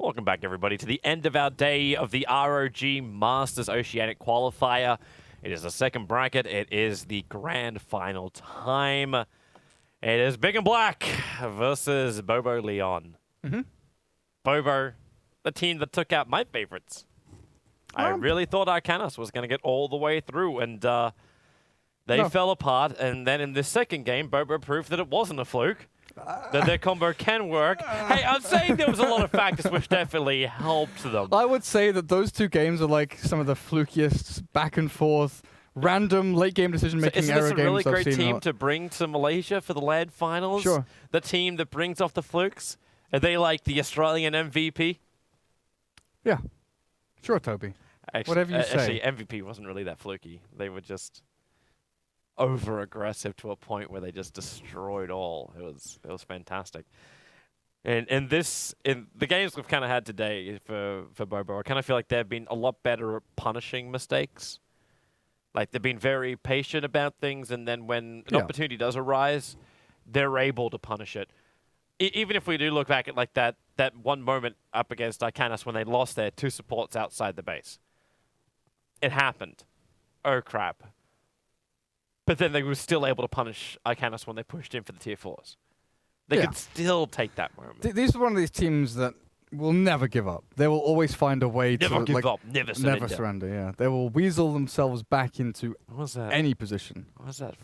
Welcome back, everybody, to the end of our day of the ROG Masters Oceanic Qualifier. It is the second bracket. It is the grand final time. It is Big and Black versus Bobo Leon. Bobo, the team that took out my favorites. I really thought Arcanis was going to get all the way through, and they fell apart. And then in this second game, Bobo proved that it wasn't a fluke. That their combo can work. Hey, I'm saying there was a lot of factors which definitely helped them. I would say that those two games are like some of the flukiest back and forth, random late game decision making Isn't error this a really games I've great seen. team to bring to Malaysia for the LAN finals? Sure. The team that brings off the flukes? Are they like the Australian MVP? Yeah. Sure, Toby. Actually, Whatever you say. Actually, MVP wasn't really that fluky. They were just over aggressive to a point where they just destroyed all. It was fantastic. And in the games we've kind of had today for Bobo, I kind of feel like they've been a lot better at punishing mistakes. Like they've been very patient about things, and then when an opportunity does arise, they're able to punish it. Even if we do look back at like that one moment up against Arcanis when they lost their two supports outside the base. It happened. Oh crap. But then they were still able to punish Arcanis when they pushed in for the tier 4s. They could still take that moment. These are one of these teams that will never give up. They will always find a way to give up, never surrender. Never surrender, yeah. They will weasel themselves back into any position. What was that?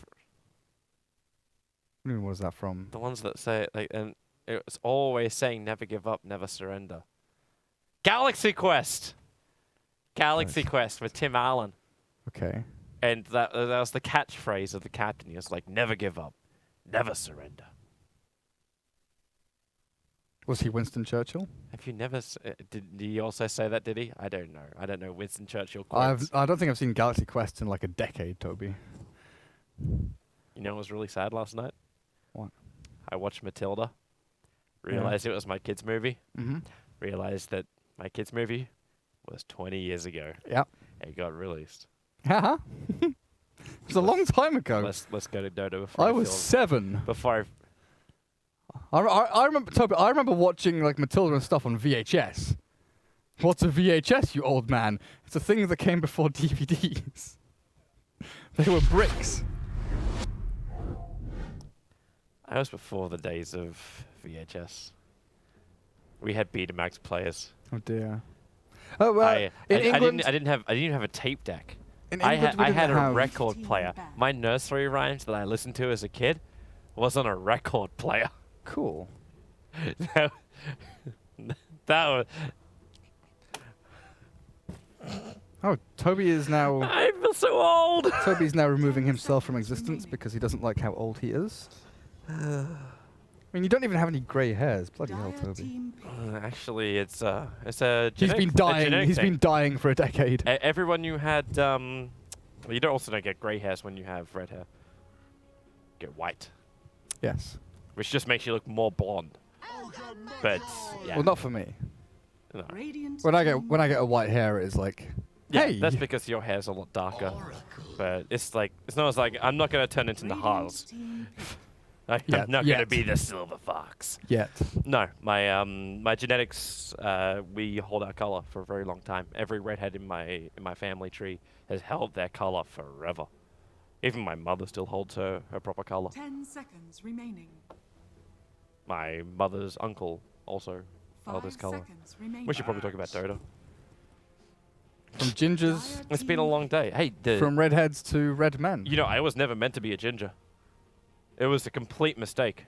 What was that from? The ones that say it, and it's always saying never give up, never surrender. Galaxy Quest! Galaxy Quest with Tim Allen. Okay. And that was the catchphrase of the captain. He was like, never give up, never surrender. Was he Winston Churchill? Have you never... did he also say that, did he? I don't know. I don't know Winston Churchill quotes. I don't think I've seen Galaxy Quest in like a decade, Toby. You know what was really sad last night? What? I watched Matilda. Realized it was my kid's movie. Realized that my kid's movie was 20 years ago. Yeah. It got released. Haha. It was a long time ago. Let's go to Dota before I was 7. Before I remember, Toby, I remember watching like Matilda and stuff on VHS. What's a VHS, you old man? It's a thing that came before DVDs. They were bricks. I was before the days of VHS. We had Betamax players. Oh dear. Oh well. In England, I didn't have a tape deck. In I England, had a have record player. My nursery rhymes that I listened to as a kid was on a record player. Cool. that was. Oh, Toby is now. I feel so old. Toby's now removing himself from existence because he doesn't like how old he is. I mean, you don't even have any grey hairs. Bloody hell, Toby. Actually, it's a. He's been dying. He's been dying for a decade. Everyone you had. Well, you don't get grey hairs when you have red hair. You get white. Yes. Which just makes you look more blonde. But yeah. Well, not for me. No. When I get a white hair, it's like. Yeah, hey. that's because your hair's a lot darker. But it's not as like I'm not gonna turn into Nahaz. I'm not going to be the silver fox. Yet. No, my genetics, we hold our color for a very long time. Every redhead in my family tree has held their color forever. Even my mother still holds her proper color. 10 seconds remaining. My mother's uncle also held his color. We should probably talk about Dota. From gingers. It's been a long day. Hey, from redheads to red men. You know, I was never meant to be a ginger. It was a complete mistake.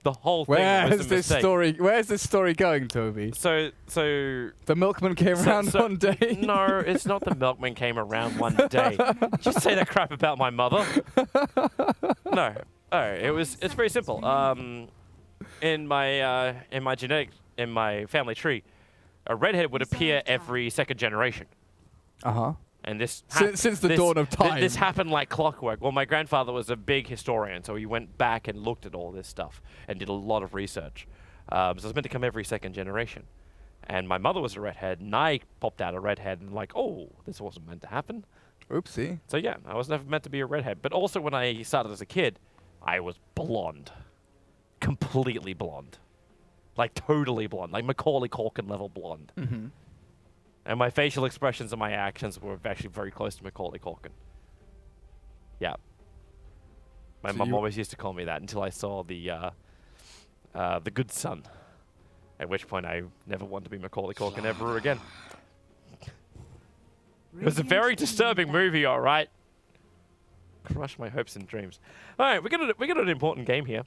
The whole thing was a mistake. Where's this story going, Toby? So the milkman came around one day. No, it's not the milkman came around one day. Just say that crap about my mother. No, it's very simple. In my family tree, a redhead would appear every second generation. And this since the dawn of time. This happened like clockwork. Well, my grandfather was a big historian, so he went back and looked at all this stuff and did a lot of research. So it was meant to come every second generation. And my mother was a redhead, and I popped out a redhead, and like, oh, this wasn't meant to happen. Oopsie. So yeah, I was never meant to be a redhead. But also when I started as a kid, I was blonde. Completely blonde. like totally blonde, like Macaulay Culkin level blonde. Mm-hmm. And my facial expressions and my actions were actually very close to Macaulay Culkin. Yeah. My So mum you- always used to call me that until I saw the Good Son. At which point I never wanted to be Macaulay Culkin ever again. It was a very disturbing movie, all right. Crushed my hopes and dreams. All right, we got an important game here.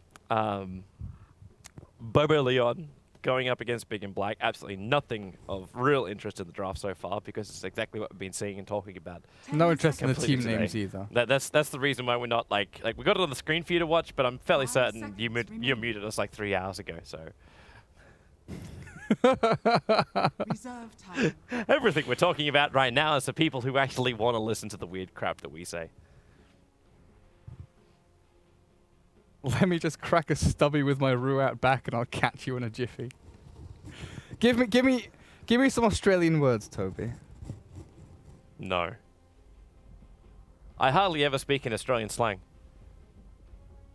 Bobo Leon going up against Big and Black. Absolutely nothing of real interest in the draft so far because it's exactly what we've been seeing and talking about. No interest in the Completely team today. names either. That's the reason why we're not like we got it on the screen for you to watch, but I'm fairly certain you muted us like 3 hours ago. So Reserve time. everything we're talking about right now is for people who actually want to listen to the weird crap that we say. Let me just crack a stubby with my Ruat back, and I'll catch you in a jiffy. Give me some Australian words, Toby. No. I hardly ever speak in Australian slang.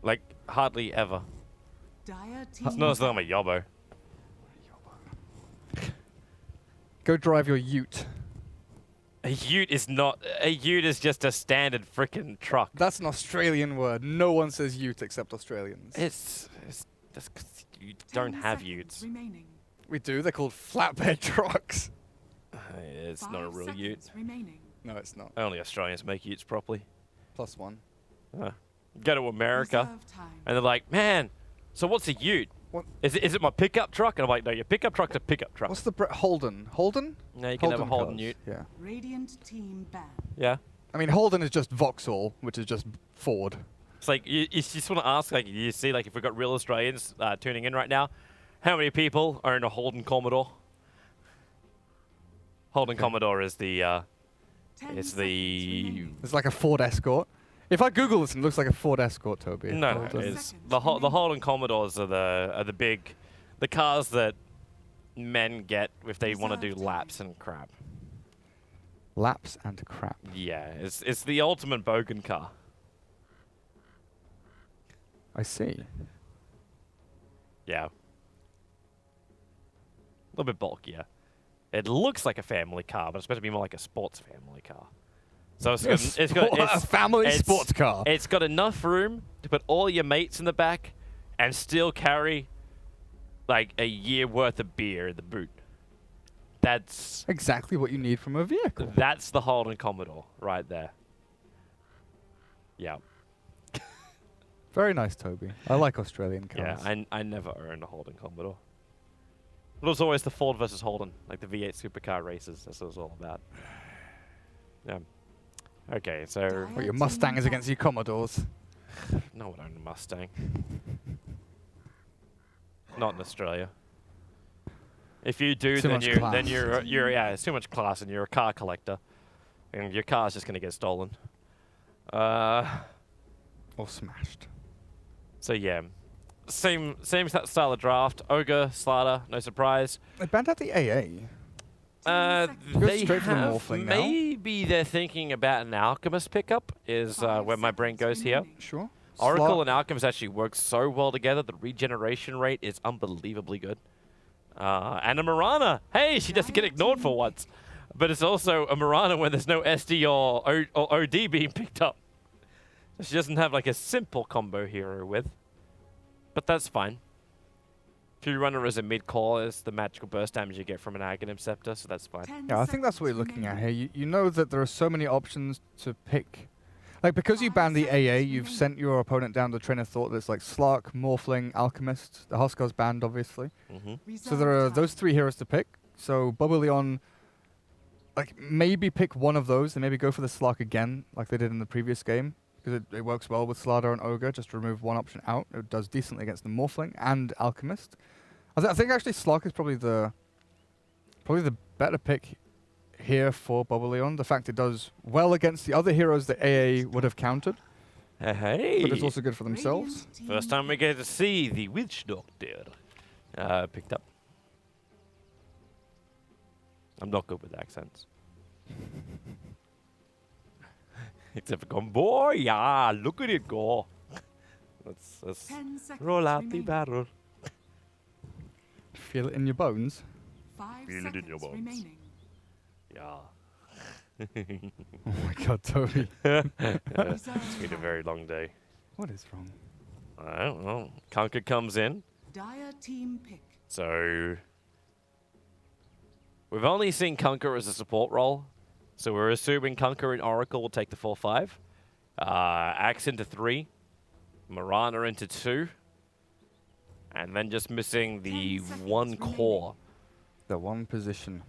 Like, hardly ever. Dire It's team not as though I'm a yobbo. Go drive your ute. A ute is not... A ute is just a standard frickin' truck. That's an Australian word. No one says ute except Australians. It's that's 'cause you don't 10 have seconds utes. remaining. We do. They're called flatbed trucks. It's not a 5 real ute. seconds remaining. No, it's not. Only Australians make utes properly. +1. Go to America, Reserve time. and they're like, man, so what's a ute? What? Is it my pickup truck? And I'm like, no, your pickup truck's a pickup truck. What's the Holden? Holden? No, you can have a Holden cars. ute. Yeah. Radiant team ban. Yeah. I mean, Holden is just Vauxhall, which is just Ford. It's like, you just want to ask, like, you see, like, if we've got real Australians tuning in right now, how many people are in a Holden Commodore? Holden Commodore is the, 10 it's seconds the... remaining. It's like a Ford Escort. If I Google this, it looks like a Ford Escort, Toby. No, Holden. it's Seconds the remaining. Holden Commodores are the big, the cars that men get if they want to do Reserve time. laps and crap. Laps and crap. Yeah, it's the ultimate bogan car. I see. Yeah. A little bit bulkier. It looks like a family car, but it's supposed to be more like a sports family car. So it's got A family it's- sports car. It's got enough room to put all your mates in the back and still carry like a year worth of beer in the boot. That's Exactly what you need from a vehicle. that's the Holden Commodore right there. Yeah. Very nice, Toby. I like Australian cars. Yeah, I never owned a Holden Commodore. It was always the Ford versus Holden, like the V8 supercar races. That's what it was all about. Yeah. Okay, so Well, your Mustang is against your Commodores. no one owned a Mustang. Not in Australia. If you do, Too then much you're class. yeah, it's too much class, and you're a car collector, and your car's just gonna get stolen. Or smashed. So yeah, same style of draft. Ogre, Slaughter, no surprise. They banned out the AA. Uh, Go they straight for the have Morphling now. maybe they're thinking about an Alchemist pickup. Is 5 where my brain seconds goes here. remaining. Sure. Oracle Sla- and Alchemist actually work so well together. The regeneration rate is unbelievably good. And a Mirana. Hey, she doesn't get ignored for once. But it's also a Mirana when there's no SD or OD being picked up. She doesn't have like a simple combo hero with. But that's fine. If you run her as a mid-core, it's the magical burst damage you get from an Aghanim Scepter, so that's fine. 10 Yeah, I think that's what you're seconds looking at remaining. here. You know that there are so many options to pick. Like, because you banned the 5 AA, seconds you've remaining. sent your opponent down the train of thought that's like Slark, Morphling, Alchemist. The Huskar's banned, obviously. Mm-hmm. So there are Reserve those time. 3 heroes to pick. So Bubble Leon, like, maybe pick one of those and maybe go for the Slark again, like they did in the previous game. Because it works well with Slardar and Ogre, just to remove one option out. It does decently against the Morphling and Alchemist. I think actually Slark is probably the better pick here for Bubble Leon. The fact it does well against the other heroes that AA would have countered, Hey. but it's also good for themselves. Radiant team First time we get to see the Witch Doctor picked up. I'm not good with accents. Except for going, boy, yeah, look at it go. Let's 10 seconds roll out the remaining. barrel. Feel it in your bones. 5 Feel it in seconds your bones. remaining. Yeah. Oh my god, Toby. It's been a very long day. What is wrong? I don't know. Conker comes in. Dire team pick. So we've only seen Conker as a support role. So we're assuming Conker and Oracle will take the 4-5. Axe into 3. Marana into 2. And then just missing the 10 seconds one remaining. core. The one position.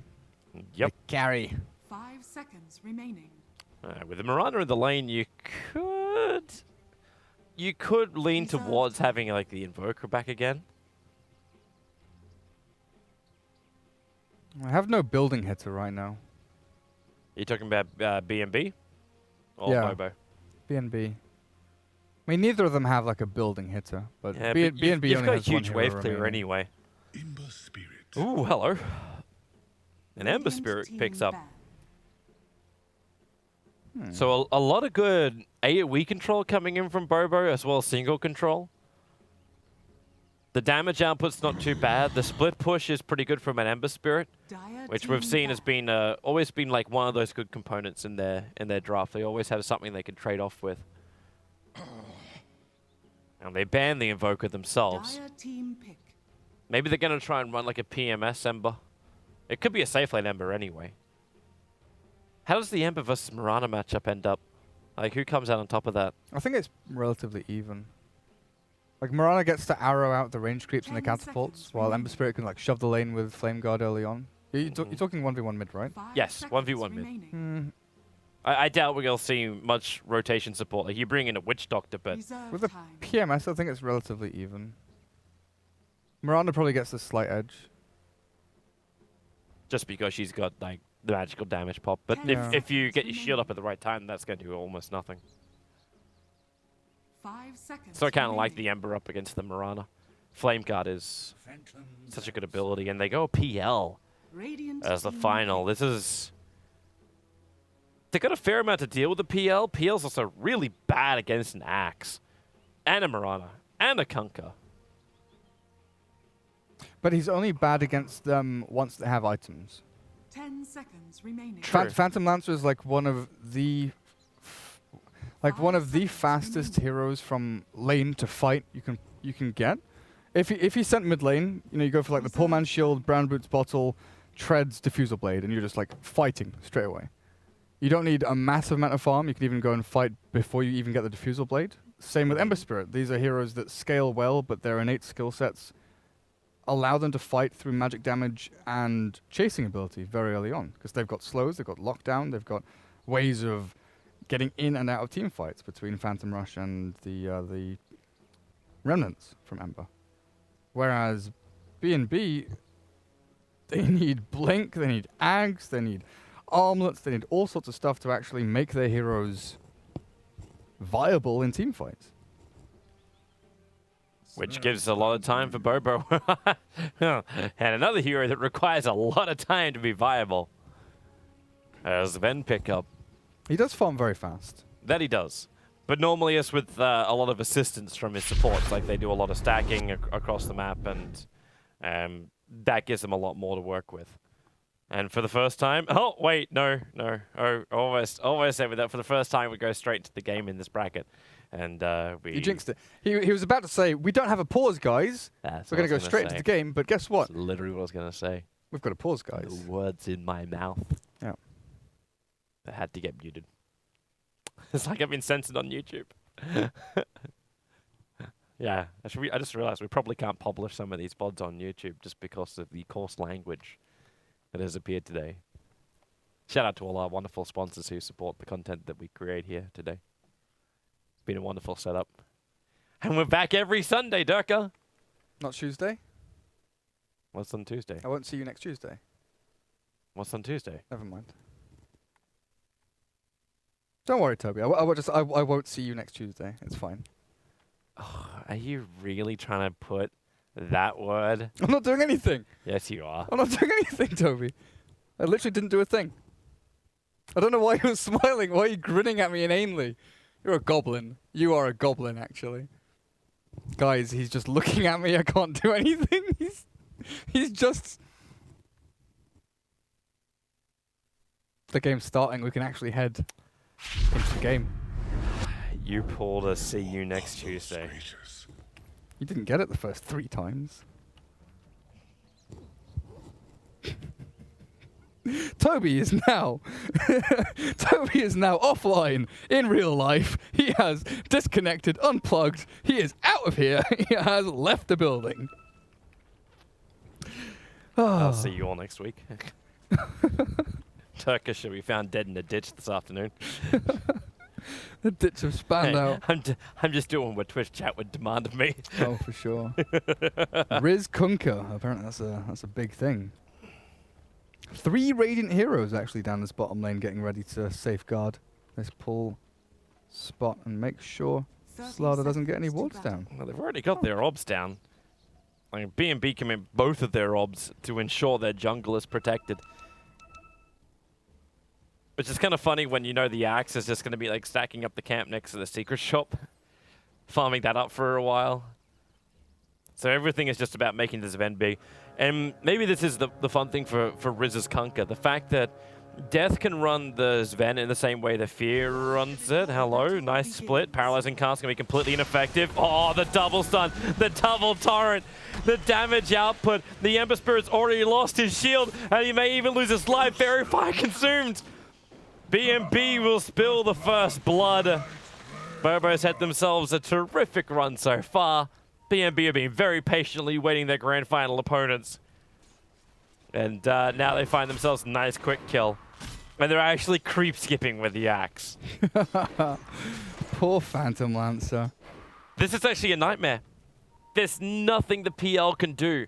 Yep. The carry. 5 seconds remaining. With the Marana in the lane, you could lean Reserve towards time. having like the Invoker back again. I have no building hitter right now. Are you talking about BnB? Or Yeah. Bobo? BnB. I mean, neither of them have like a building hitter, but Yeah, B- but BnB you've only got a has one huge hero wave clear remaining. anyway. Ember Spirit. Ooh, hello. An Ember Radiant Spirit team picks up. banned. So a lot of good AoE control coming in from Bobo, as well as single control. The damage output's not too bad. The split push is pretty good from an Ember Spirit, Dire which we've team seen has banned. been always been like one of those good components in their draft. They always have something they can trade off with. And they ban the Invoker themselves. Dire team pick. Maybe they're going to try and run like a PMS Ember. It could be a safe lane Ember anyway. How does the Ember versus Marana matchup end up? Like, who comes out on top of that? I think it's relatively even. Like, Marana gets to arrow out the range creeps and the 10 catapults, seconds while Ember remaining. Spirit can like shove the lane with Flame Guard early on. You're talking 1v1 mid, right? 5 Yes, seconds 1v1 mid. remaining. Mm, I doubt we're going to see much rotation support. Like, you bring in a Witch Doctor, but Reserve with the time. PMS, I think it's relatively even. Marana probably gets the slight edge. just because she's got like the magical damage pop. But Yeah. if you get your shield up at the right time, that's going to do almost nothing. 5 seconds. So I kind of like the remaining. Ember up against the Marana. Flame Guard is such a good ability, and they go PL Radiant as the team final. pick. This is... They got a fair amount to deal with the PL. PL's also really bad against an Axe, and a Marana, and a Kunkka. But he's only bad against them once they have items. 10 seconds remaining. True. Phantom Lancer is like one of the fastest heroes from lane to fight you can get. If he sent mid lane, you go for like the poor man's shield, brown boots bottle, treads, diffusal blade, and you're just like fighting straight away. You don't need a massive amount of farm. You can even go and fight before you even get the diffusal blade. Same with Ember Spirit. These are heroes that scale well, but their innate skill sets allow them to fight through magic damage and chasing ability very early on, because they've got slows, they've got lockdown, they've got ways of getting in and out of team fights between Phantom Rush and the remnants from Ember. Whereas BnB, they need Blink, they need Ags, they need armlets, they need all sorts of stuff to actually make their heroes viable in team fights. Which gives a lot of time for Bobo. And another hero that requires a lot of time to be viable. As Ven pick up. He does farm very fast. That he does. But normally it's with a lot of assistance from his supports. Like they do a lot of stacking across the map, and that gives him a lot more to work with. And for the first time... Oh, wait, no. Oh, almost said with that. For the first time, we go straight to the game in this bracket. And we... You jinxed it. He was about to say, we don't have a pause, guys. That's We're what going to I go was straight say. into the game, but guess what? That's literally what I was going to say. We've got a pause, guys. The words in my mouth. Yeah. I had to get muted. It's like I've been censored on YouTube. Yeah, I just realized we probably can't publish some of these VODs on YouTube just because of the coarse language that has appeared today. Shout out to all our wonderful sponsors who support the content that we create here today. It's been a wonderful setup. And we're back every Sunday, Durka. Not Tuesday? What's on Tuesday? I won't see you next Tuesday. What's on Tuesday? Never mind. Don't worry, Toby. I won't see you next Tuesday. It's fine. Oh, are you really trying to put that word? I'm not doing anything. Yes, you are. I'm not doing anything, Toby. I literally didn't do a thing. I don't know why you're smiling. Why are you grinning at me inanely? You're a goblin. You are a goblin, actually. Guys, he's just looking at me. I can't do anything. He's just... The game's starting. We can actually head into the game. You pulled a see you next Tuesday. You didn't get it the first 3 times. Toby is now Toby is now offline in real life. He has disconnected, unplugged. He is out of here. He has left the building. I'll see you all next week. Turkish should be found dead in a ditch this afternoon. The ditch of Spandau. Hey, I'm just doing what Twitch chat would demand of me. Oh, for sure. Riz Kunka. Apparently that's a big thing. 3 Radiant heroes actually down this bottom lane getting ready to safeguard this pull spot and make sure Slaughter doesn't get any wards down. Well, they've already got their obs down. I mean, BnB commit both of their obs to ensure their jungle is protected. Which is kind of funny when you know the Axe is just going to be like stacking up the camp next to the secret shop, farming that up for a while. So everything is just about making this event big. And maybe this is the fun thing for Riz's Kunkka. The fact that Death can run the Sven in the same way that Fear runs it. Hello, nice split. Paralyzing Cast can be completely ineffective. Oh, the double stun, the double torrent, the damage output. The Ember Spirit's already lost his shield, and he may even lose his life. Very fire consumed. BnB will spill the first blood. Bobo's had themselves a terrific run so far. BnB have been very patiently waiting their grand final opponents. And now they find themselves a nice quick kill. And they're actually creep skipping with the Axe. Poor Phantom Lancer. This is actually a nightmare. There's nothing the PL can do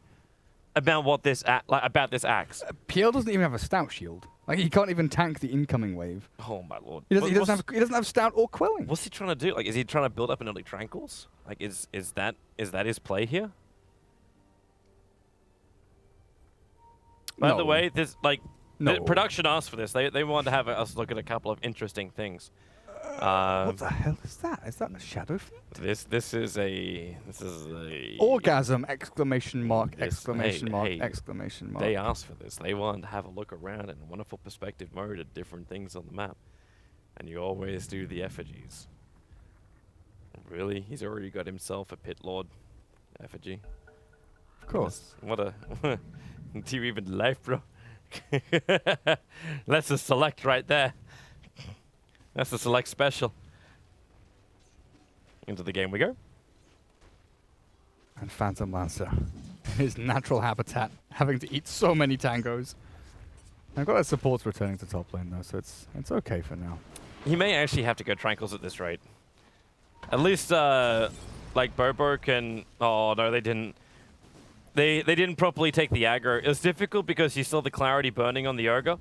about what this about this Axe. PL doesn't even have a stout shield. Like, he can't even tank the incoming wave. Oh my lord. He doesn't have stout or quelling. What's he trying to do? Like, is he trying to build up an early Tranquils? Like, is that his play here? By the way, this the production asked for this. They wanted to have us look at a couple of interesting things. What the hell is that? Is that a shadow fiend? This is a orgasm! Exclamation mark! This- Exclamation mark! hey, Exclamation mark! They asked for this. They wanted to have a look around in a wonderful perspective mode at different things on the map. And you always do the effigies. Really? He's already got himself a Pit Lord effigy. Of course. What a... Do you even life, bro? That's a select right there. That's a select special. Into the game we go. And Phantom Lancer, his natural habitat, having to eat so many tangos. I've got that support's returning to top lane though, so it's okay for now. He may actually have to go Tranquils at this rate. At least, like Bobo can... Oh, no, they didn't. They didn't properly take the aggro. It was difficult because he saw the clarity burning on the Ogre,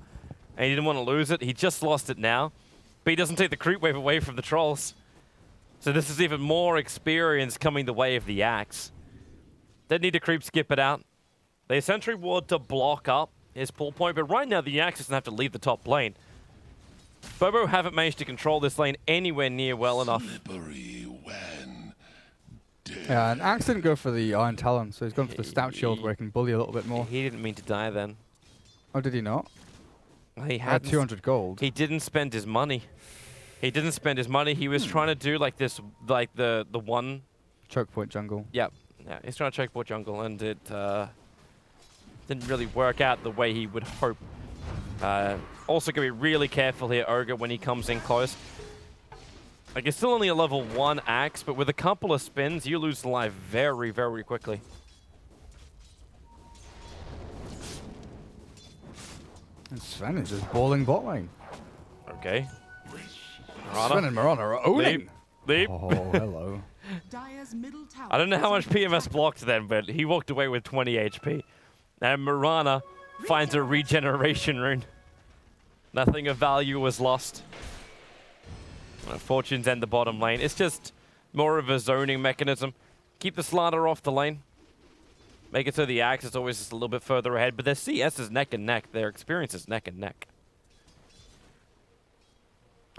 and he didn't want to lose it. He just lost it now, but he doesn't take the creep wave away from the Trolls. So this is even more experience coming the way of the Axe. They need to creep skip it out. They Sentry Ward to block up his pull point, but right now the Axe doesn't have to leave the top lane. Bobo haven't managed to control this lane anywhere near well enough. Yeah, and Axe didn't go for the Iron Talon, so he's gone for the Stout Shield where he can bully a little bit more. He didn't mean to die then. Oh, did he not? He had 200 gold. He didn't spend his money. He didn't spend his money. He was trying to do like this, like the one... Choke point jungle. Yep. Yeah, he's trying to choke point jungle, and it didn't really work out the way he would hope. Also going to be really careful here, Ogre, when he comes in close. Like, it's still only a level 1 Axe, but with a couple of spins, you lose life very, very quickly. And Sven is just balling bot lane. Okay. Sven and Mirana are owning. Leap. Oh, hello. Dire's middle tower I don't know how is much under PMS attack. blocked then, but he walked away with 20 HP. And Mirana finds a regeneration rune. Nothing of value was lost. Fortunes end the bottom lane. It's just more of a zoning mechanism. Keep the Slaughter off the lane. Make it so the Axe is always just a little bit further ahead, but their CS is neck and neck. Their experience is neck and neck.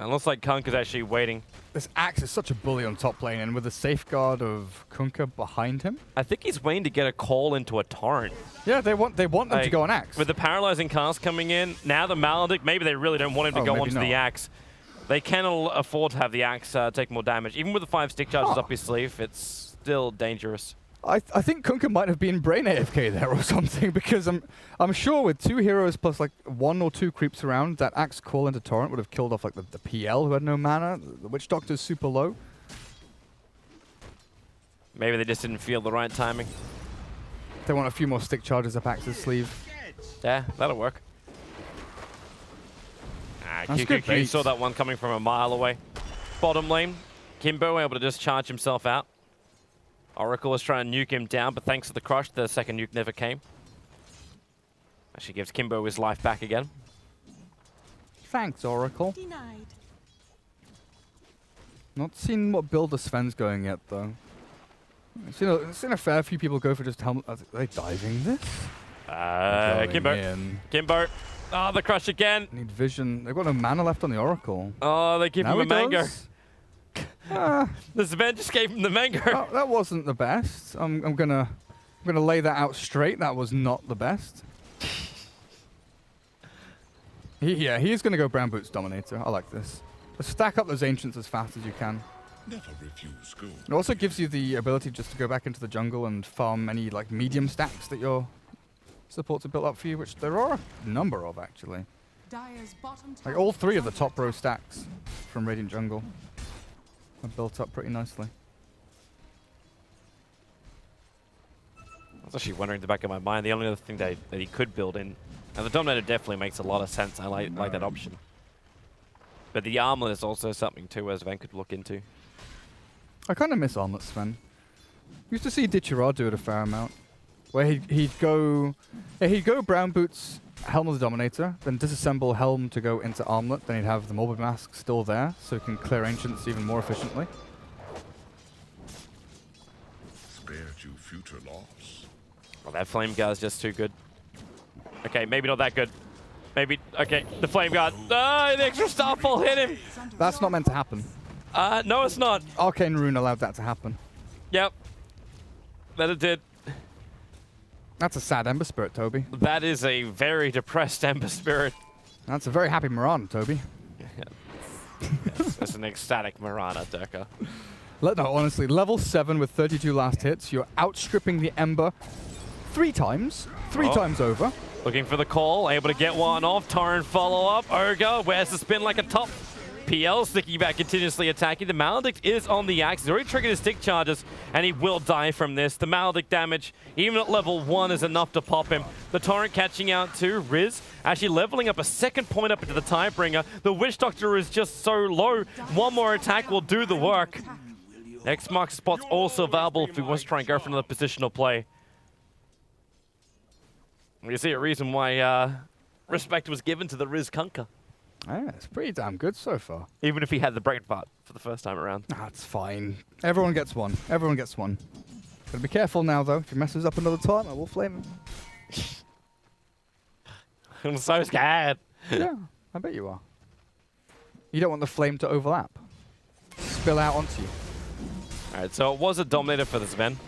And it looks like Kunkka's actually waiting. This Axe is such a bully on top lane, and with the safeguard of Kunkka behind him. I think he's waiting to get a call into a torrent. Yeah, they want them to go on Axe. With the paralyzing cast coming in, now the Maledict, maybe they really don't want him to go onto the Axe. They can afford to have the Axe take more damage. Even with the 5 stick charges up his sleeve, it's still dangerous. I think Kunkka might have been brain AFK there or something, because I'm sure with 2 heroes plus like 1 or 2 creeps around, that Axe call into torrent would have killed off like the PL who had no mana. The Witch Doctor's super low. Maybe they just didn't feel the right timing. They want a few more stick charges up Axe's sleeve. Yeah, that'll work. QQQ saw that one coming from a mile away. Bottom lane, Kimbo able to just charge himself out. Oracle was trying to nuke him down, but thanks to the crush, the second nuke never came. Actually gives Kimbo his life back again. Thanks, Oracle. Denied. Not seen what build the Sven's going yet, though. I've seen a fair few people go for just helmet. Are they diving this? Kimbo. Kimbo. Oh, the crush again. Need vision. They've got no mana left on the Oracle. Oh, they give him a mango. The Sven just gave him the mango. Oh, that wasn't the best. I'm gonna lay that out straight. That was not the best. He's gonna go Brown Boots Dominator. I like this. Just stack up those Ancients as fast as you can. Never refuse gold. It also gives you the ability just to go back into the jungle and farm any like medium stacks that your supports have built up for you, which there are a number of actually. Dire's bottom Like tower all 3 of the is top under row attack. stacks from Radiant Jungle are built up pretty nicely. I was actually wondering in the back of my mind, the only other thing that he could build in, and the Dominator definitely makes a lot of sense. I like that option. But the Armlet is also something too, as Sven could look into. I kind of miss Armlet Sven. Used to see Ditchirad do it a fair amount, where he'd go Brown Boots, Helm of the Dominator, then disassemble Helm to go into Armlet, then he'd have the Morbid Mask still there, so he can clear Ancients even more efficiently. Spared you future loss. Well, that Flame Guard's just too good. Okay, maybe not that good. Maybe, okay, the Flame Guard. Ah, the extra Starfall hit him! That's not meant to happen. No, it's not. Arcane Rune allowed that to happen. Yep. That it did. That's a sad Ember Spirit, Toby. That is a very depressed Ember Spirit. That's a very happy Mirana, Toby. Yes, that's an ecstatic Mirana, Decker. No, honestly, level 7 with 32 last hits, you're outstripping the Ember 3 times. 3 times over. Looking for the call, able to get one off. Torrent follow up. Ogre wears the spin like a top. PL sticking back, continuously attacking. The Maledict is on the Axe. He's already triggered his stick charges, and he will die from this. The Maledict damage, even at level 1, is enough to pop him. The Torrent catching out too. Riz actually leveling up a second point up into the Tidebringer. The Witch Doctor is just so low. One more attack will do the work. X mark spot's also available if he wants to try and go for another positional play. We see a reason why respect was given to the Riz Kunkka. Yeah, it's pretty damn good so far. Even if he had the brain fart for the first time around. That's fine. Everyone gets one. Everyone gets one. Gotta be careful now, though. If he messes up another time, I will flame him. I'm so scared. Yeah, I bet you are. You don't want the flame to overlap. Spill out onto you. Alright, so it was a Dominator for the Sven.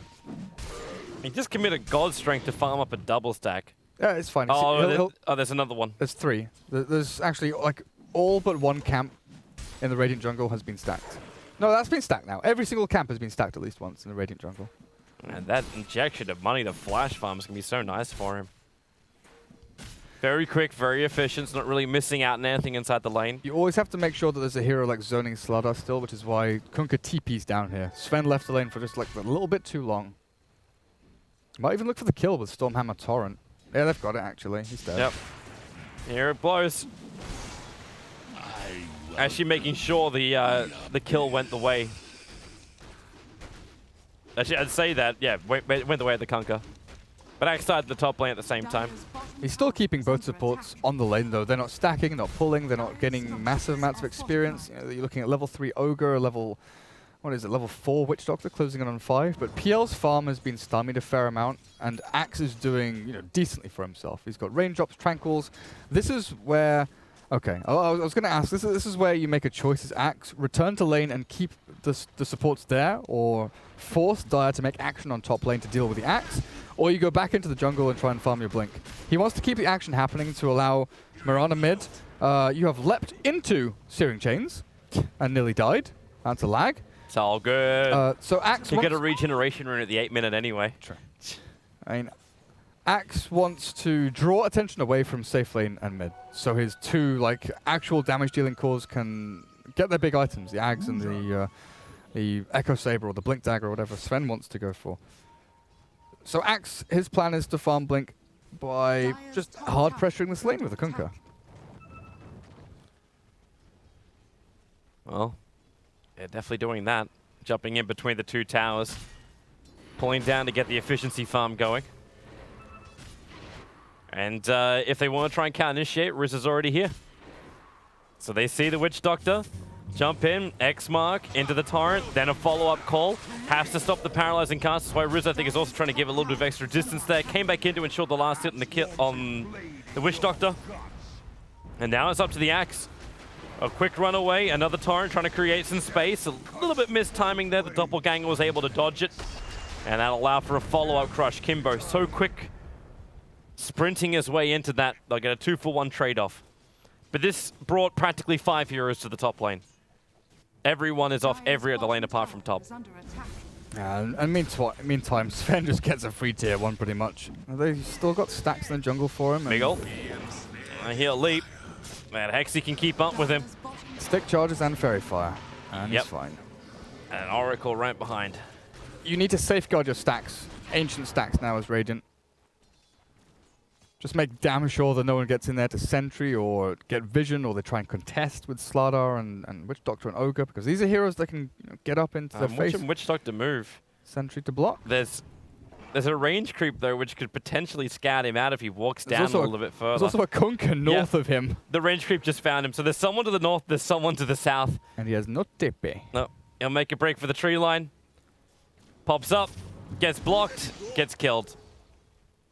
He just committed God Strength to farm up a double stack. Yeah, it's fine. There's another one. There's 3. There's actually, like, all but 1 camp in the Radiant Jungle has been stacked. No, that's been stacked now. Every single camp has been stacked at least once in the Radiant Jungle. And that injection of money, the flash farm, is going to be so nice for him. Very quick, very efficient. It's not really missing out on anything inside the lane. You always have to make sure that there's a hero like zoning Slardar still, which is why Kunkka TP's down here. Sven left the lane for just like a little bit too long. Might even look for the kill with Stormhammer Torrent. Yeah, they've got it actually. He's dead. Yep. Here it blows. Actually making sure the kill went the way. Actually, I'd say that, yeah, went the way of the Kunkka. But outside the top lane at the same time. He's still keeping both supports on the lane though. They're not stacking, not pulling, they're not getting massive amounts of experience. You know, you're looking at level 3 Ogre, level 4 Witch Doctor closing in on 5. But PL's farm has been stymied a fair amount, and Axe is doing decently for himself. He's got raindrops, tranquils. This is where Okay. I was going to ask. This is where you make a choice as Axe. Return to lane and keep the supports there, or force Dire to make action on top lane to deal with the Axe, or you go back into the jungle and try and farm your Blink. He wants to keep the action happening to allow Mirana mid. You have leapt into Searing Chains and nearly died. That's a lag. It's all good. So Axe you wants get a regeneration rune at the 8-minute anyway. True. I mean, Axe wants to draw attention away from safe lane and mid, so his two like actual damage dealing cores can get their big items, the Ags and the Echo Saber or the Blink Dagger or whatever Sven wants to go for. So Axe, his plan is to farm Blink by just hard pressuring this lane with a Kunkka. Well, yeah, definitely doing that. Jumping in between the two towers, pulling down to get the efficiency farm going. And if they want to try and counter-initiate, Riz is already here. So they see the Witch Doctor, jump in, X mark into the torrent, then a follow-up call. Has to stop the paralyzing cast. That's why Riz, I think, is also trying to give a little bit of extra distance there. Came back in to ensure the last hit on the kill on the Witch Doctor. And now it's up to the Axe. A quick run away, another torrent trying to create some space. A little bit missed timing there. The doppelganger was able to dodge it. And that allowed for a follow-up crush. Kimbo so quick, sprinting his way into that. They'll get a 2-for-1 trade-off. But this brought practically 5 heroes to the top lane. Everyone is off every other lane apart from top. And meantime, Sven just gets a free tier 1 pretty much. They've still got stacks in the jungle for him. Big ult. I hear leap. Man, Hexy can keep up with him. Stick charges and Fairy Fire. And he's fine. And Oracle right behind. You need to safeguard your stacks. Ancient stacks now as Radiant. Just make damn sure that no one gets in there to sentry or get vision, or they try and contest with Slardar and Witch Doctor and Ogre, because these are heroes that can get up into their face. Watch Witch Doctor move. Sentry to block. There's a range creep though, which could potentially scout him out if he walks down a little bit further. There's also a Kunkka north of him. The range creep just found him. So there's someone to the north, there's someone to the south. And he has no tippy. No, he'll make a break for the tree line. Pops up, gets blocked, gets killed.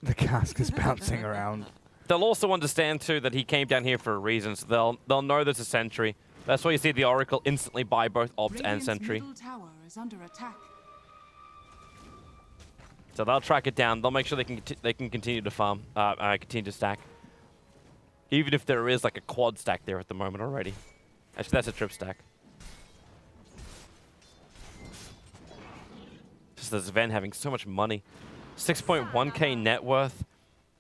The cask is bouncing around. They'll also understand too that he came down here for a reason, so they'll know there's a sentry. That's why you see the Oracle instantly buy both Opt and Sentry. Tower is under attack. So they'll track it down. They'll make sure they can continue to farm, continue to stack. Even if there is like a quad stack there at the moment already. Actually, that's a trip stack. Just the Sven having so much money. 6.1k net worth.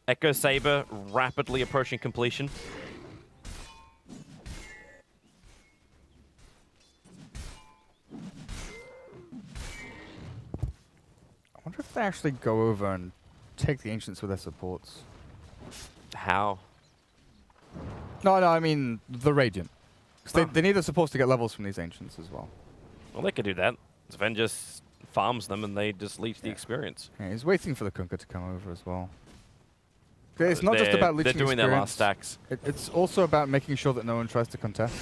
Echo Saber rapidly approaching completion. I wonder if they actually go over and take the Ancients with their supports. How? No, I mean the Radiant. Because they need the supports to get levels from these Ancients as well. Well, they could do that. Sven just farms them and they just leech the experience. Yeah, he's waiting for the Kunkka to come over as well. It's not just about leeching They're doing experience. their last stacks. It's also about making sure that no one tries to contest.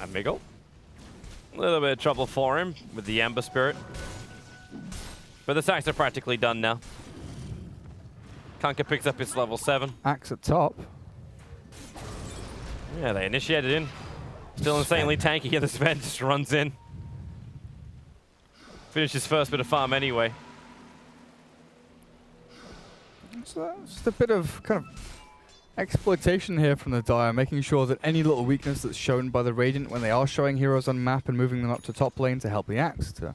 Miggle. A little bit of trouble for him with the Ember Spirit. But the stacks are practically done now. Kunkka picks up his level 7. Axe at top. Yeah, they initiated in. Still insanely tanky here. The Sven just runs in. Finishes first bit of farm anyway. So just a bit of kind of exploitation here from the Dire, making sure that any little weakness that's shown by the Radiant when they are showing heroes on map and moving them up to top lane to help the Axe, to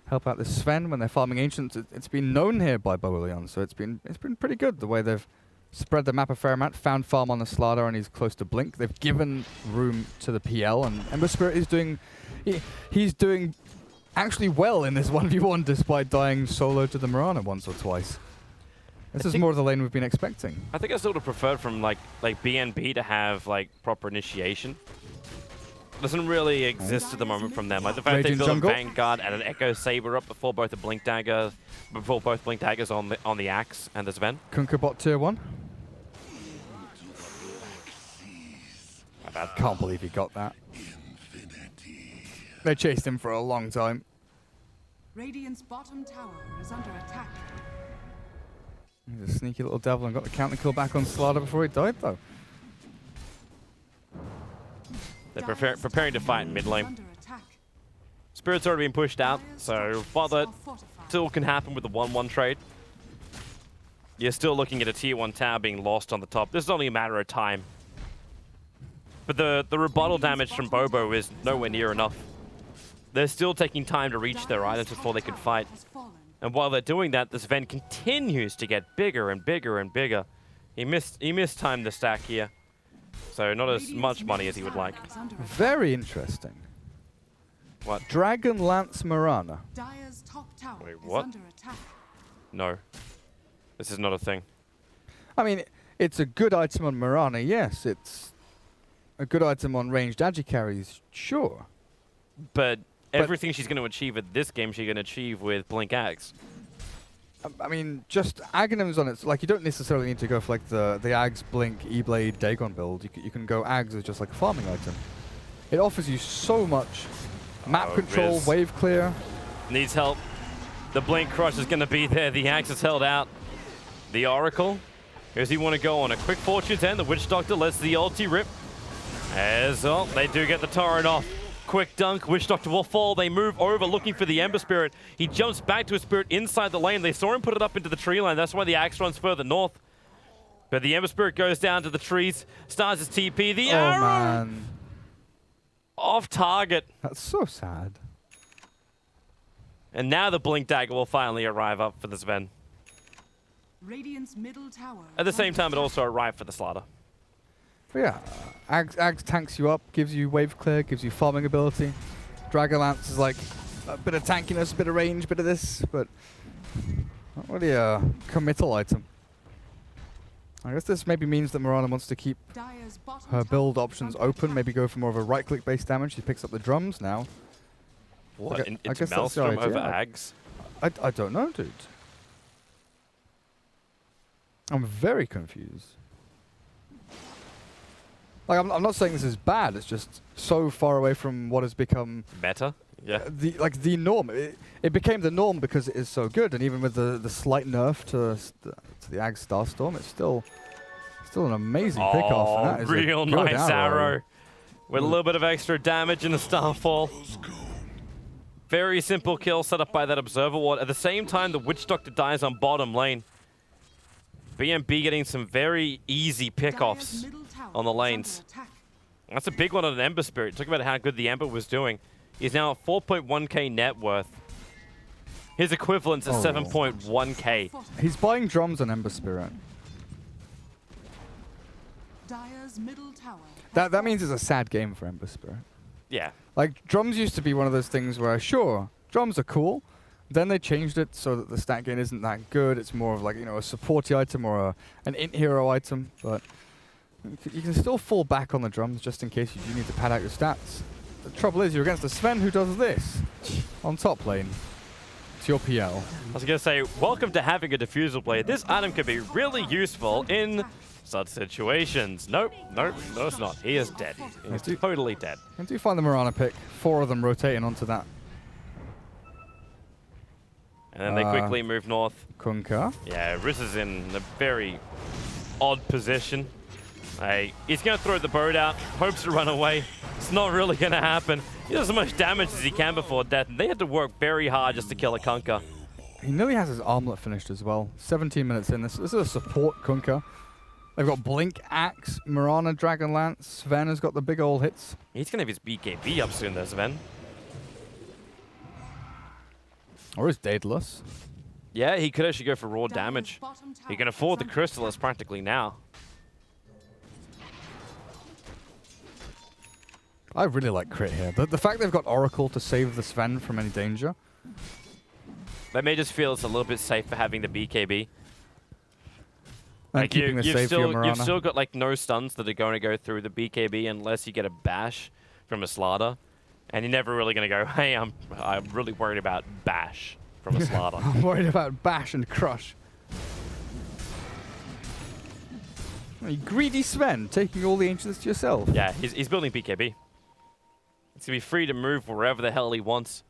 help out the Sven when they're farming Ancients. It's been known here by Boelion, so it's been pretty good the way they've spread the map a fair amount, found farm on the Slardar and he's close to Blink. They've given room to the PL, and Ember Spirit is doing... He's doing actually well in this 1v1 despite dying solo to the Mirana once or twice. This is more of the lane we've been expecting. I think I still would have preferred from like BnB to have like proper initiation. Doesn't really exist at the moment from them. Like the fact they built a Vanguard and an Echo Saber up before both Blink Daggers on the Axe and the Sven. Kunkka bot tier 1. Can't believe he got that. They chased him for a long time. Radiant's bottom tower is under attack. He's a sneaky little devil and got the counter kill back on Slardar before he died, though. They're preparing to fight in mid lane. Under attack. Spirit's already been pushed out, so while that Are fortified. still can happen with the 1-1 trade, you're still looking at a tier 1 tower being lost on the top. This is only a matter of time. But the rebuttal damage from Bobo is nowhere near enough. They're still taking time to reach their items before they can fight. Has fallen. And while they're doing that, this Ven continues to get bigger and bigger and bigger. He mistimed the stack here. So not as much money as he would like. Is under attack. Very interesting. What? Dragon Lance Marana. Dire's top tower Wait, is what? under attack. No. This is not a thing. I mean, it's a good item on Marana, yes. It's a good item on ranged agi carries, sure. But everything she's going to achieve at this game, she's going to achieve with Blink Axe. I mean, just Aghanims on it. Like, you don't necessarily need to go for like the Aghs, Blink, E-Blade, Dagon build. You can go Aghs as just like a farming item. It offers you so much. Map control, Riz wave clear. needs help. The Blink Crush is going to be there. The Axe is held out. The Oracle. Does he want to go on a quick Fortune's End? The Witch Doctor lets the ulti rip. As well, they do get the torrent off. Quick dunk, Witch Doctor will fall. They move over looking for the Ember Spirit. He jumps back to his Spirit inside the lane. They saw him put it up into the tree line. That's why the Axe runs further north. But the Ember Spirit goes down to the trees, starts his TP. The Oh, arrow man. off target. That's so sad. And now the Blink Dagger will finally arrive up for the Sven. Radiant's middle tower. At the is same under time, it attack. also arrived for the Slaughter. But yeah, Aghs tanks you up, gives you wave clear, gives you farming ability. Dragonlance is like a bit of tankiness, a bit of range, a bit of this, but not really a committal item. I guess this maybe means that Marana wants to keep Dire's bottom her tower build is options under open, attack. maybe go for more of a right-click based damage. She picks up the drums now. What? Okay, I It's guess that's the Maelstrom over idea. Aghs? I don't know, dude. I'm very confused. Like, I'm not saying this is bad. It's just so far away from what has become Meta? Yeah. the norm. It became the norm because it is so good, and even with the slight nerf to the Ag Starstorm, it's still an amazing pickoff. And that is a real good nice arrow. With a little bit of extra damage in the Starfall. Very simple kill set up by that Observer Ward. At the same time, the Witch Doctor dies on bottom lane. BnB getting some very easy Dire's pickoffs middle tower on the is under lanes. attack. That's a big one on an Ember Spirit. Talk about how good the Ember was doing. He's now at 4.1k net worth. His equivalent's at Oh. 7.1k. He's buying drums on Ember Spirit. Dire's middle tower. has That means it's a sad game for Ember Spirit. Yeah. Like, drums used to be one of those things where, sure, drums are cool. Then they changed it so that the stat gain isn't that good. It's more of like, you know, a supporty item or an int hero item. But you can still fall back on the drums just in case you do need to pad out your stats. The trouble is you're against a Sven who does this on top lane. It's your PL. I was going to say, welcome to having a Diffusal Blade. This item could be really useful in such situations. Nope, no, it's not. He is dead. He is totally dead. And do find the Marana pick. 4 of them rotating onto that And then they quickly move north. Kunkka. Yeah, Riz is in a very odd position. He's going to throw the bird out, hopes to run away. It's not really going to happen. He does as much damage as he can before death, and they had to work very hard just to kill a Kunkka. He nearly has his armlet finished as well. 17 minutes in. This is a support Kunkka. They've got Blink, Axe, Marana, Dragonlance. Sven has got the big old hits. He's going to have his BKB up soon, though, Sven. Or is Daedalus. Yeah, he could actually go for raw Dire's damage. bottom tower He can is afford the under Crystallis practically now. I really like crit here. The fact they've got Oracle to save the Sven from any danger. That may just feel it's a little bit safe for having the BKB. And keeping the save for your Marana. You've still got like no stuns that are going to go through the BKB unless you get a bash from a Slaughter. And you're never really going to go, hey, I'm really worried about bash from a Slaughter. I'm worried about bash and crush. You greedy Sven, taking all the ancients to yourself. Yeah, he's building BKB. It's going to be free to move wherever the hell he wants.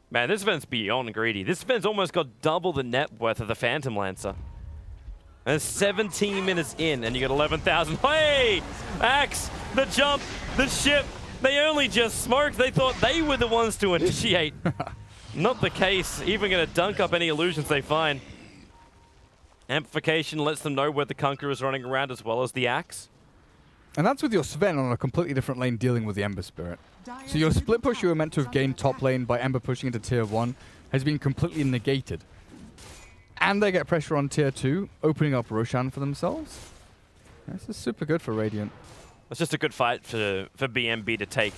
Man, this Sven's beyond greedy. This Sven's almost got double the net worth of the Phantom Lancer. And it's 17 minutes in, and you got 11,000. Hey! Axe! The jump! The ship! They only just smoked. They thought they were the ones to initiate. Not the case. Even going to dunk up any illusions they find. Amplification lets them know where the Kunkka is running around as well as the Axe. And that's with your Sven on a completely different lane dealing with the Ember Spirit. So your split push you were meant to have gained top lane by Ember pushing into tier 1 has been completely negated. And they get pressure on tier 2, opening up Roshan for themselves. This is super good for Radiant. It's just a good fight for BnB to take.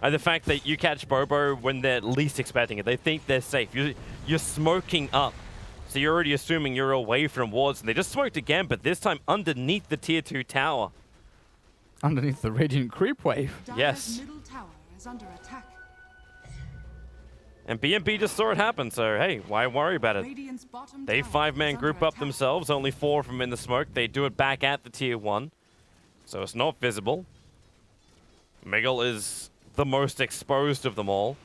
The fact that you catch Bobo when they're least expecting it. They think they're safe. You're smoking up. So you're already assuming you're away from wards. And they just smoked again, but this time underneath the tier 2 tower. Underneath the Radiant creep wave. Yes. Middle tower is under attack. And BnB just saw it happen, so hey, why worry about it? Radiant's bottom They tower 5-man is group under up attack. themselves, only 4 of them in the smoke. They do it back at the tier 1. So it's not visible. Miguel is the most exposed of them all.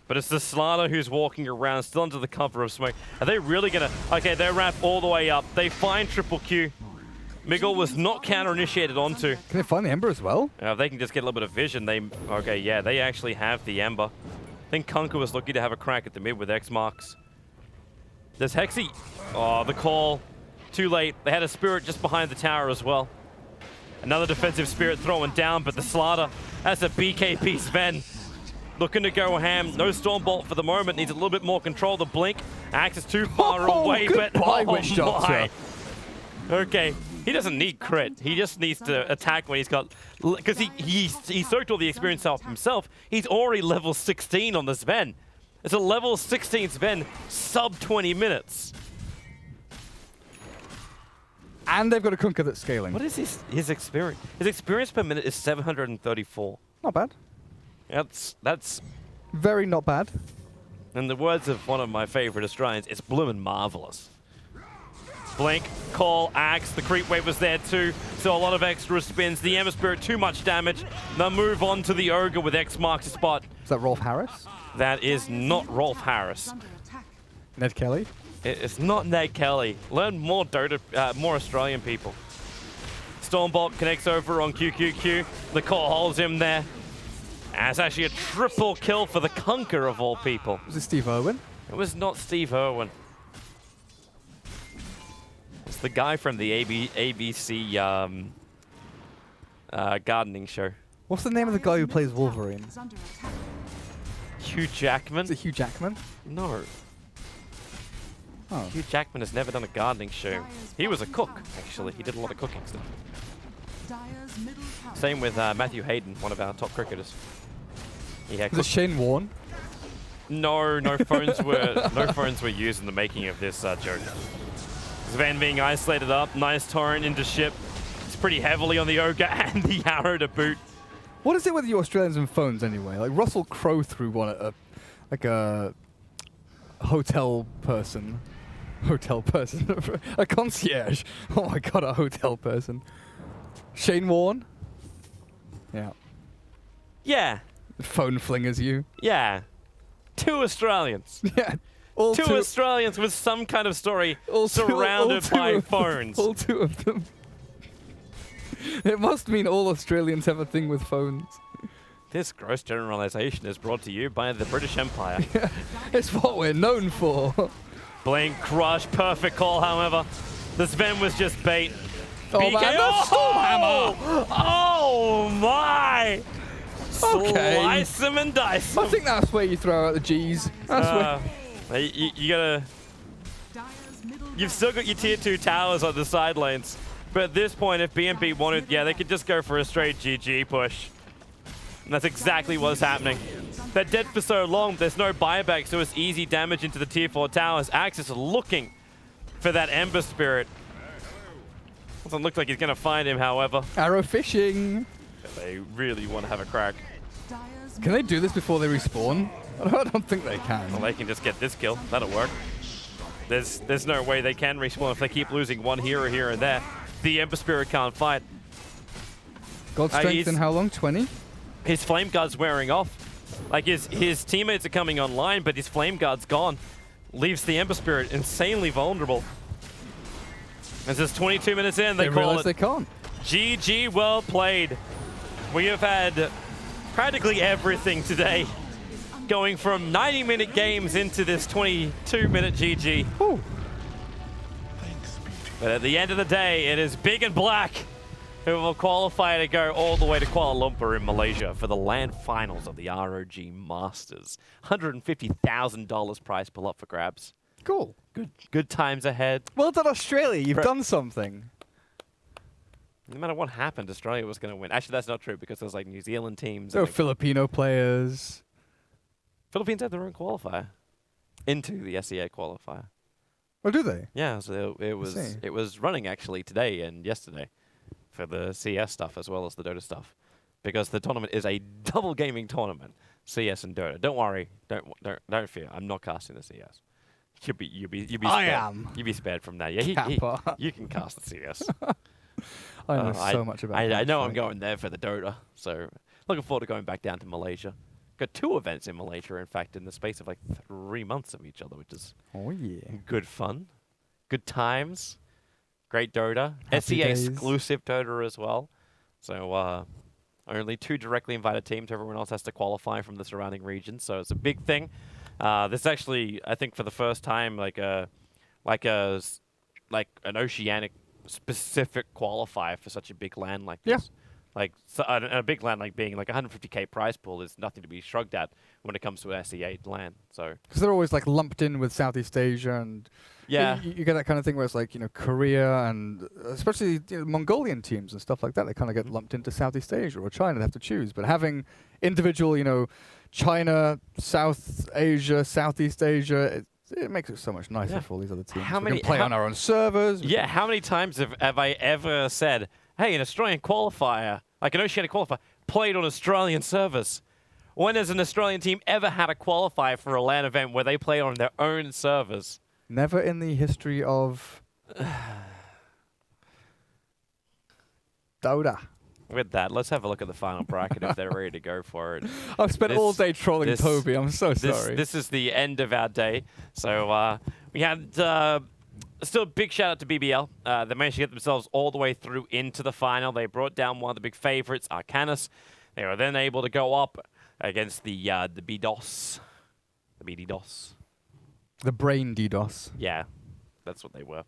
But it's the Slaughter who's walking around, still under the cover of smoke. Are they really gonna... Okay, they wrap all the way up. They find triple Q. Miguel was not counter-initiated onto. Can they find the Ember as well? If they can just get a little bit of vision, they... Okay, yeah, they actually have the Ember. I think Kunkka was lucky to have a crack at the mid with X marks. There's Hexy. Oh, the call. Too late. They had a Spirit just behind the tower as well. Another defensive Spirit thrown down, but the Slaughter, that's a BKP Sven. Looking to go ham. No Stormbolt for the moment. Needs a little bit more control. The Blink. Axe is too far away, but goodbye, oh Witch Doctor. my. Okay. He doesn't need crit. He just needs to attack when he's got... Because he soaked all the experience out himself. He's already level 16 on the Sven. It's a level 16 Sven, sub 20 minutes. And they've got a Kunkka that's scaling. What is his experience? His experience per minute is 734. Not bad. That's Very not bad. in the words of one of my favorite Australians, it's bloomin' marvelous. Blink, call, Axe, the creep wave was there too, so a lot of extra spins. The Ember Spirit, too much damage. They'll move on to the Ogre with X marks a spot. Is that Rolf Harris? That is not Rolf Harris. Under attack. Ned Kelly? It's not Ned Kelly. Learn more Dota, more Australian people. Stormbolt connects over on QQQ. The call holds him there. And it's actually a triple kill for the Kunkka of all people. Was it Steve Irwin? It was not Steve Irwin. It's the guy from the ABC gardening show. What's the name of the guy who plays Wolverine? Is under attack. Hugh Jackman? Is it Hugh Jackman? No. Oh. Hugh Jackman has never done a gardening show. He was a cook, actually. He did a lot of cooking stuff. Dyer's middle tower. Same with Matthew Hayden, one of our top cricketers. He had Is it Shane Warne? no phones were used in the making of this joke. Sven being isolated up, nice torrent into ship. It's pretty heavily on the Ogre and the arrow to boot. What is it with you Australians and phones anyway? Like Russell Crowe threw one at a hotel person. A concierge. Oh my god, a hotel person. Shane Warne? Yeah. Yeah, Phone flingers you. yeah. 2 Australians. Yeah. All Two Australians with some kind of story all two- surrounded all two by of them. phones. All 2 of them. It must mean all Australians have a thing with phones. This gross generalization is brought to you by the British Empire. It's what we're known for. Blink, crush, perfect call, however. The Sven was just bait. Oh man, the Storm Hammer! Oh my! Okay. Slice him and dice I him. think that's where you throw out the G's. That's where. You gotta... Dyer's middle You've tower still got your tier 2 towers on the side lanes. But at this point, if BnB wanted, yeah, they could just go for a straight GG push. And that's exactly what's happening. They're dead for so long, there's no buyback, so it's easy damage into the tier 4 towers. Axis looking for that Ember Spirit. Doesn't look like he's gonna find him, however. Arrow fishing. They really want to have a crack. Dyer's Can they do this before they respawn? I don't think they can. Well, they can just get this kill. That'll work. There's no way they can respawn if they keep losing one hero here and there. The Ember Spirit can't fight. God strength in how long? 20? His Flame Guard's wearing off. Like, his teammates are coming online, but his Flame Guard's gone. Leaves the Ember Spirit insanely vulnerable. This is 22 minutes in, they call realize it. they can't. GG, well played. We have had practically everything today. Going from 90-minute games into this 22-minute GG. Whew. But at the end of the day, it is Big and Black who will qualify to go all the way to Kuala Lumpur in Malaysia for the LAN finals of the ROG Masters. $150,000 prize pull up for grabs. Cool. Good times ahead. Well done, Australia. You've done something. No matter what happened, Australia was going to win. Actually, that's not true because there's like New Zealand teams. There and were Filipino players. Philippines had their own qualifier into the SEA qualifier. Oh, do they? Yeah, so it was running actually today and yesterday for the CS stuff as well as the Dota stuff, because the tournament is a double gaming tournament, CS and Dota. Don't worry, don't fear. I'm not casting the CS. You'll be spared. I am. You'll be spared from that. Yeah, Kappa. you can cast the CS. I know so much about I know I'm Counter-Strike. going there for the Dota, so looking forward to going back down to Malaysia. Got 2 events in Malaysia, in fact, in the space of like 3 months of each other, which is Oh, yeah. good fun, good times, great Dota, Happy SEA days. exclusive Dota as well. So only 2 directly invited teams. Everyone else has to qualify from the surrounding region, so it's a big thing. This is actually, I think, for the first time, like an Oceanic specific qualifier for such a big LAN like this. Yeah. Like a big LAN like being like 150k prize pool is nothing to be shrugged at when it comes to an SEA LAN. So Because they're always like lumped in with Southeast Asia, and yeah, you get that kind of thing where it's like, you know, Korea and especially, you know, Mongolian teams and stuff like that. They kind of get lumped into Southeast Asia or China. They have to choose. But having individual, you know, China, South Asia, Southeast Asia, it makes it so much nicer for all these other teams. How We many- can play how- on our own servers? yeah. How many times have I ever said, hey, an Australian qualifier, like an Oceanic qualifier, played on Australian servers? When has an Australian team ever had a qualifier for a LAN event where they play on their own servers? Never in the history of Dota. With that, let's have a look at the final bracket if they're ready to go for it. I've spent all day trolling this- Toby. I'm so sorry. This is the end of our day. So we had still a big shout out to BBL. They managed to get themselves all the way through into the final. They brought down one of the big favorites, Arcanus. They were then able to go up against the BDOS. The BDDOS. The brain DDoS. Yeah, that's what they were.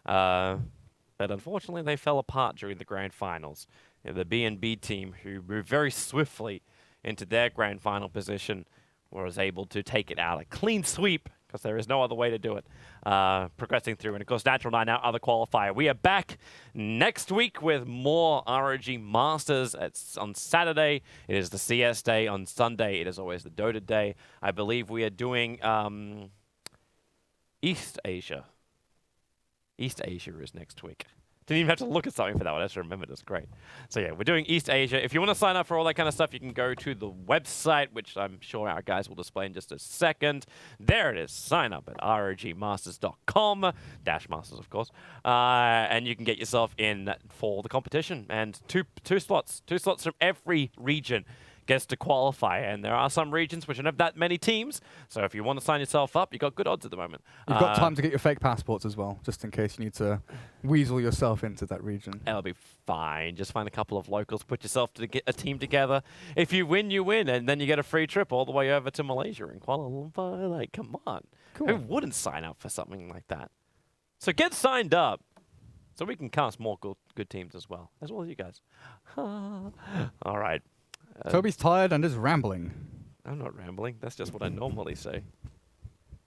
But unfortunately, they fell apart during the grand finals. You know, the BnB team, who moved very swiftly into their grand final position, was able to take it out. A clean sweep, because there is no other way to do it, progressing through. And of course, Natural 9 out, other qualifier. We are back next week with more ROG Masters. It's on Saturday. It is the CS day. On Sunday, it is always the Dota day. I believe we are doing East Asia. East Asia is next week. Didn't even have to look at something for that one. I just remembered. It's great. So yeah, we're doing East Asia. If you want to sign up for all that kind of stuff, you can go to the website, which I'm sure our guys will display in just a second. There it is. Sign up at rogmasters.com, -masters, of course, and you can get yourself in for the competition. And two slots from every region gets to qualify, and there are some regions which don't have that many teams, so if you want to sign yourself up, you've got good odds at the moment. You've got time to get your fake passports as well, just in case you need to weasel yourself into that region. It'll be fine. Just find a couple of locals, put yourself to get a team together. If you win, you win, and then you get a free trip all the way over to Malaysia and Kuala Lumpur. Like, come on. Cool. Who wouldn't sign up for something like that? So get signed up so we can cast more good teams as well as you guys. All right. Toby's tired and is rambling. I'm not rambling. That's just what I normally say.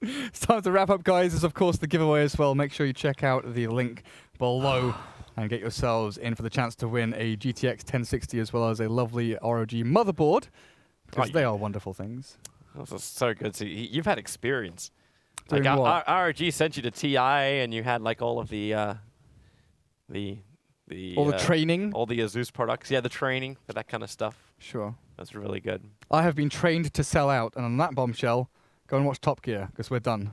It's time to wrap up, guys. There's, of course, the giveaway as well. Make sure you check out the link below and get yourselves in for the chance to win a GTX 1060 as well as a lovely ROG motherboard, because they are wonderful things. This is so good. So you've had experience. Doing Like what? ROG sent you to TI, and you had like all of the All the training. all the Azus products. Yeah, the training for that kind of stuff. Sure. That's really good. I have been trained to sell out, and on that bombshell, go and watch Top Gear, because we're done.